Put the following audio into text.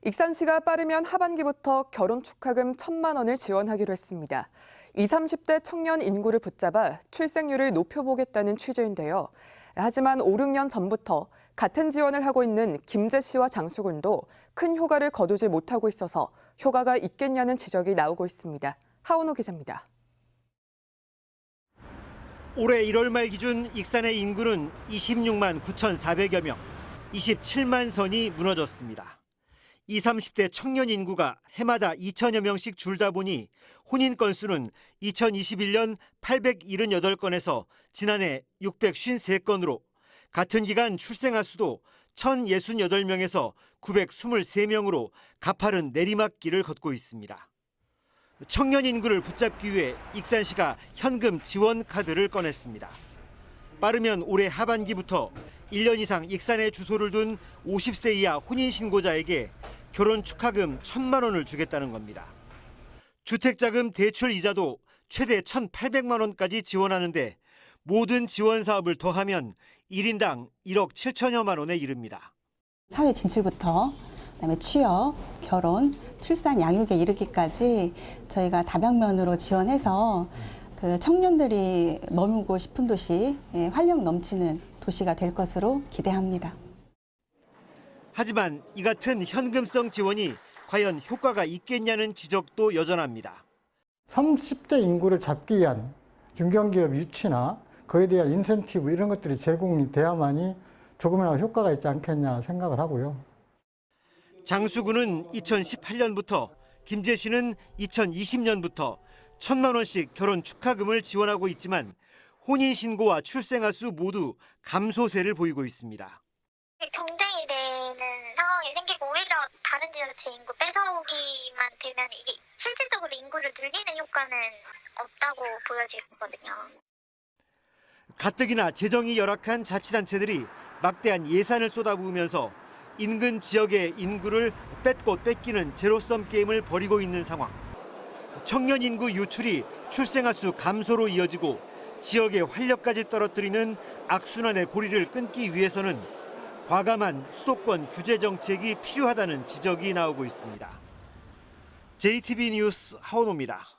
익산시가 빠르면 하반기부터 결혼 축하금 1,000만 원을 지원하기로 했습니다. 20, 30대 청년 인구를 붙잡아 출생률을 높여보겠다는 취지인데요. 하지만 5, 6년 전부터 같은 지원을 하고 있는 김제시와 장수군도 큰 효과를 거두지 못하고 있어서 효과가 있겠냐는 지적이 나오고 있습니다. 하원호 기자입니다. 올해 1월 말 기준 익산의 인구는 26만 9,400여 명, 27만 선이 무너졌습니다. 20, 30대 청년 인구가 해마다 2천여 명씩 줄다 보니 혼인 건수는 2021년 878건에서 지난해 653건으로 같은 기간 출생아 수도 1,068명에서 923명으로 가파른 내리막길을 걷고 있습니다. 청년 인구를 붙잡기 위해 익산시가 현금 지원 카드를 꺼냈습니다. 빠르면 올해 하반기부터 1년 이상 익산에 주소를 둔 50세 이하 혼인신고자에게 결혼 축하금 1,000만 원을 주겠다는 겁니다. 주택자금 대출 이자도 최대 1,800만 원까지 지원하는데 모든 지원 사업을 더하면 1인당 1억 7천여만 원에 이릅니다. 사회 진출부터 그다음에 취업, 결혼, 출산, 양육에 이르기까지 저희가 다방면으로 지원해서 그 청년들이 머물고 싶은 도시, 활력 넘치는 도시가 될 것으로 기대합니다. 하지만 이 같은 현금성 지원이 과연 효과가 있겠냐는 지적도 여전합니다. 30대 인구를 잡기 위한 중견기업 유치나 그에 대한 인센티브 이런 것들이 제공이 돼야만이 조금이나마 효과가 있지 않겠냐 생각을 하고요. 장수군은 2018년부터, 김제시는 2020년부터 1,000만 원씩 결혼 축하금을 지원하고 있지만 혼인신고와 출생아 수 모두 감소세를 보이고 있습니다. 경쟁이 되는 상황이 생기고 오히려 다른 지자체 인구 뺏어오기만 되면 이게 실질적으로 인구를 늘리는 효과는 없다고 보여지거든요. 가뜩이나 재정이 열악한 자치단체들이 막대한 예산을 쏟아부으면서 인근 지역의 인구를 뺏고 뺏기는 제로섬 게임을 벌이고 있는 상황. 청년 인구 유출이 출생아 수 감소로 이어지고 지역의 활력까지 떨어뜨리는 악순환의 고리를 끊기 위해서는 과감한 수도권 규제 정책이 필요하다는 지적이 나오고 있습니다. JTB 뉴스 하원호입니다.